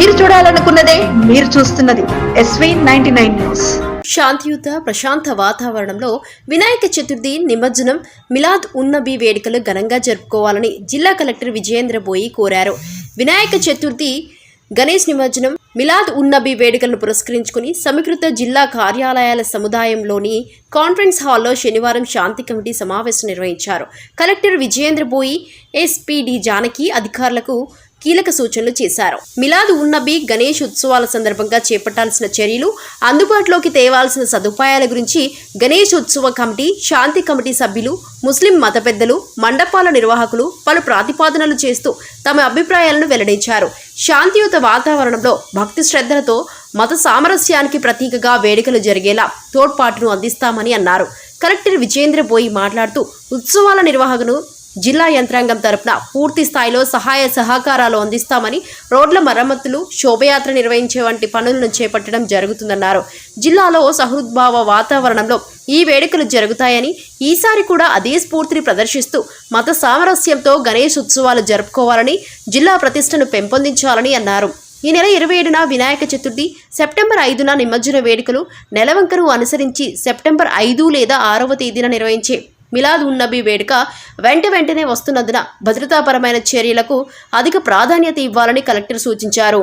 మీరు చూడాలనుకున్నదే మీరు చూస్తున్నది SV99 న్యూస్. శాంతియుత ప్రశాంత వాతావరణంలో వినాయక చతుర్థి నిమజ్జనం మిలాద్ ఉన్నబీ వేడుకలు ఘనంగా జరుపుకోవాలని జిల్లా కలెక్టర్ విజయేంద్ర బోయి కోరారు. వినాయక చతుర్థి గణేష్ నిమజ్జనం మిలాద్ ఉన్నబీ వేడుకలను పురస్కరించుకుని సమీకృత జిల్లా కార్యాలయాల సముదాయంలోని కాన్ఫరెన్స్ హాల్లో శనివారం శాంతి కమిటీ సమావేశం నిర్వహించారు. కలెక్టర్ విజయేంద్ర బోయి ఎస్పీడీ జానకి అధికారులకు కీలక సూచనలు చేశారు. మిలాద్ ఉన్నబీ గణేష్ ఉత్సవాల సందర్భంగా చేపట్టాల్సిన చర్యలు, అందుబాటులోకి తేవాల్సిన సదుపాయాల గురించి గణేష్ ఉత్సవ కమిటీ, శాంతి కమిటీ సభ్యులు, ముస్లిం మత పెద్దలు, మండపాల నిర్వాహకులు పలు ప్రతిపాదనలు చేస్తూ తమ అభిప్రాయాలను వెల్లడించారు. శాంతియుత వాతావరణంలో భక్తి శ్రద్ధలతో మత సామరస్యానికి ప్రతీకగా వేడుకలు జరిగేలా తోడ్పాటును అందిస్తామని అన్నారు. కలెక్టర్ విజయేంద్ర బోయి మాట్లాడుతూ ఉత్సవాల నిర్వహణను జిల్లా యంత్రాంగం తరపున పూర్తి స్థాయిలో సహాయ సహకారాలు అందిస్తామని, రోడ్ల మరమ్మతులు, శోభయాత్ర నిర్వహించే వంటి పనులను చేపట్టడం జరుగుతుందన్నారు. జిల్లాలో సహృద్భావ వాతావరణంలో ఈ వేడుకలు జరుగుతాయని, ఈసారి కూడా అదే స్ఫూర్తిని ప్రదర్శిస్తూ మత సామరస్యంతో గణేష్ ఉత్సవాలు జరుపుకోవాలని, జిల్లా ప్రతిష్టను పెంపొందించాలని అన్నారు. ఈ నెల 27న వినాయక చతుర్థి, సెప్టెంబర్ 5న నిమజ్జన వేడుకలు, నెలవంకను అనుసరించి సెప్టెంబర్ 5 లేదా 6వ తేదీన నిర్వహించే మిలాద్ ఉన్నబీ వేడుక వెంటనే వస్తున్నందున భద్రతాపరమైన చర్యలకు అధిక ప్రాధాన్యత ఇవ్వాలని కలెక్టర్ సూచించారు.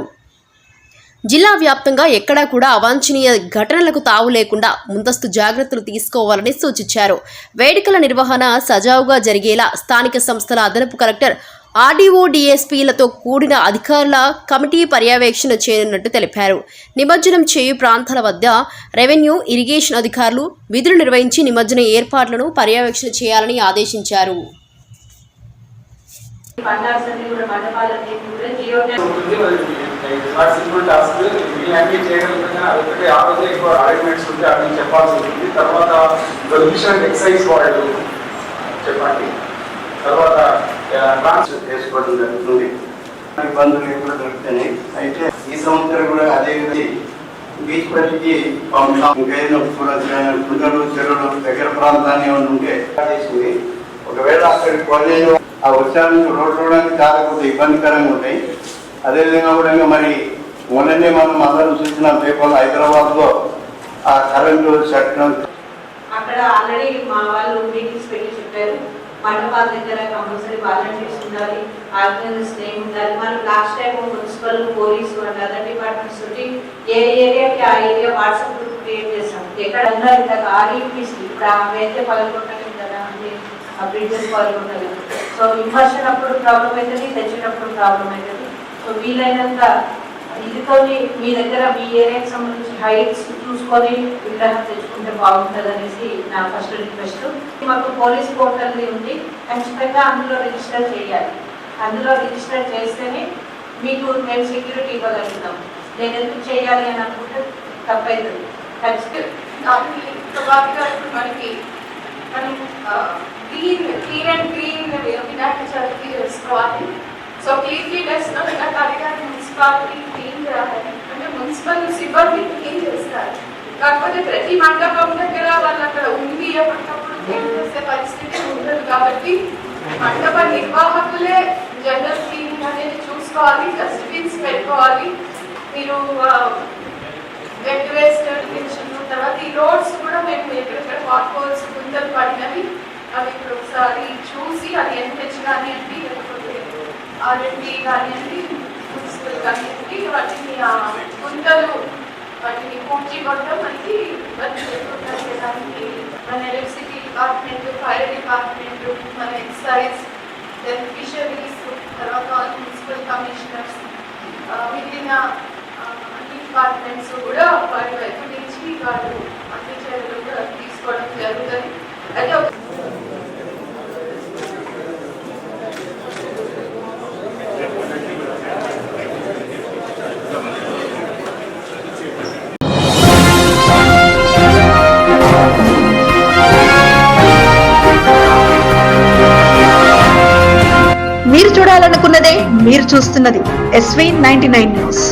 జిల్లా వ్యాప్తంగా ఎక్కడా కూడా అవాంఛనీయ ఘటనలకు తావు లేకుండా ముందస్తు జాగ్రత్తలు తీసుకోవాలని సూచించారు. వేడుకల నిర్వహణ సజావుగా జరిగేలా స్థానిక సంస్థల అదనపు కలెక్టర్, ఆర్డీఓ, డీఎస్పీలతో కూడిన అధికారుల కమిటీ పర్యవేక్షణ చేయనున్నట్టు తెలిపారు. నిమజ్జనం చేయు ప్రాంతాల వద్ద రెవెన్యూ, ఇరిగేషన్ అధికారులు విధులు నిర్వహించి నిమజ్జన ఏర్పాట్లను పర్యవేక్షణ చేయాలని ఆదేశించారు. తర్వాత చేసుకోవడం జరుగుతుంది. ఇబ్బందులు ఎప్పుడు దొరుకుతున్నాయి. అయితే ఈ సంవత్సరం కూడా అదే బీచ్ పట్టికి ఇంకేదైనా కుంటలు, చెరువులు దగ్గర ప్రాంతాన్ని ఏమైనా ఉంటే చేసింది. ఒకవేళ అక్కడికి పోలేని ఆ వర్షాల నుంచి రోడ్లు చూడడానికి చాలా కొంత ఇబ్బందికరంగా ఉంటాయి. అదేవిధంగా కూడా మరి మొన్ననే మనం అందరం చూసిన పేపర్లు హైదరాబాద్లో ఆ కరెంటు చట్టం అక్కడ ఆల్రెడీ మా వాళ్ళు మీటింగ్స్ పెట్టి చెప్పారు. మండపాల దగ్గర కంపల్సరీ వాలంటీర్స్ ఉండాలి, ఆర్గనైజర్స్ నేమ్ ఉండాలి. మనం last time municipal, police and other departments తోటి ఏ ఏరియాకి ఆ ఏరియా వాట్సాప్ గ్రూప్ క్రియేట్ చేస్తాం. ఎక్కడ ఉన్నారు ఇట్లా ఆర్ఈపీస్ ఇప్పుడు అయితే పగలగొట్టలేదు కదా అంటే ఆ బ్రిడ్జెస్ పగలగొట్టలేదు. సో ఇన్వర్షన్ అప్పుడు ప్రాబ్లం అవుతుంది, తెచ్చేటప్పుడు ప్రాబ్లం అవుతుంది. సో వీలైనంత ఇదితో మీ దగ్గర మీ ఏరియాకి సంబంధించి హైట్స్ చూసుకొని విగ్రహం తెచ్చుకుంటే బాగుంటుంది అనేసి నా ఫస్ట్ రిక్వెస్ట్. మాకు పోలీస్ పోర్టల్ ఉంది, ఖచ్చితంగా అందులో రిజిస్టర్ చేయాలి. అందులో రిజిస్టర్ చేస్తేనే మీకు మేము సెక్యూరిటీ ఇవ్వగలుగుతాం. నేను ఎందుకు చేయాలి అని అనుకుంటే తప్పవుతుంది. ఖచ్చితంగా మనకి మనం clean and green Vinayaka Chavithi చేసుకోవాలి. సో క్లీన్లీనెస్ లో అడిగారు మున్సిపాలిటీ క్లీన్ చేయాలి అంటే మున్సిపల్ సిబ్బంది క్లీన్ చేస్తారు. కాకపోతే ప్రతి మండపం దగ్గర వాళ్ళు అక్కడ ఉంది ఎప్పటికప్పుడు క్లీన్ చేసే పరిస్థితి ఉండదు. కాబట్టి మండప నిర్వాహకులే జనరల్ క్లీనింగ్ అనేది చూసుకోవాలి, డస్ట్బిన్స్ పెట్టుకోవాలి. మీరు వెట్ వేస్ట్ తర్వాత ఈ రోడ్స్ కూడా మేము ఎక్కడెక్కడ వాట్ హోల్స్ గుంతలు పడినవి అవి ఇప్పుడు ఒకసారి చూసి అది ఎన్హెచ్ కానివ్వండి, లేకపోతే ఆర్ఎండి కానివ్వండి, మున్సిపల్ కానివ్వండి, వాటిని గుంతలు వాటిని పూర్తి కొట్టడం మనకి ఇబ్బంది లేకుండా చేయడానికి మన ఎలక్ట్రిసిటీ డిపార్ట్మెంట్, ఫైర్ డిపార్ట్మెంట్, మన ఎక్సైజ్, దెన్ ఫిషరీస్, తర్వాత మున్సిపల్ కమిషనర్స్, మిగిలిన అన్ని డిపార్ట్మెంట్స్ కూడా వారి వైపు నుంచి వాళ్ళు అన్ని చర్యలు కూడా తీసుకోవడం జరుగుతుంది. అయితే మీరు చూడాలనుకున్నదే మీరు చూస్తున్నది SV99 న్యూస్.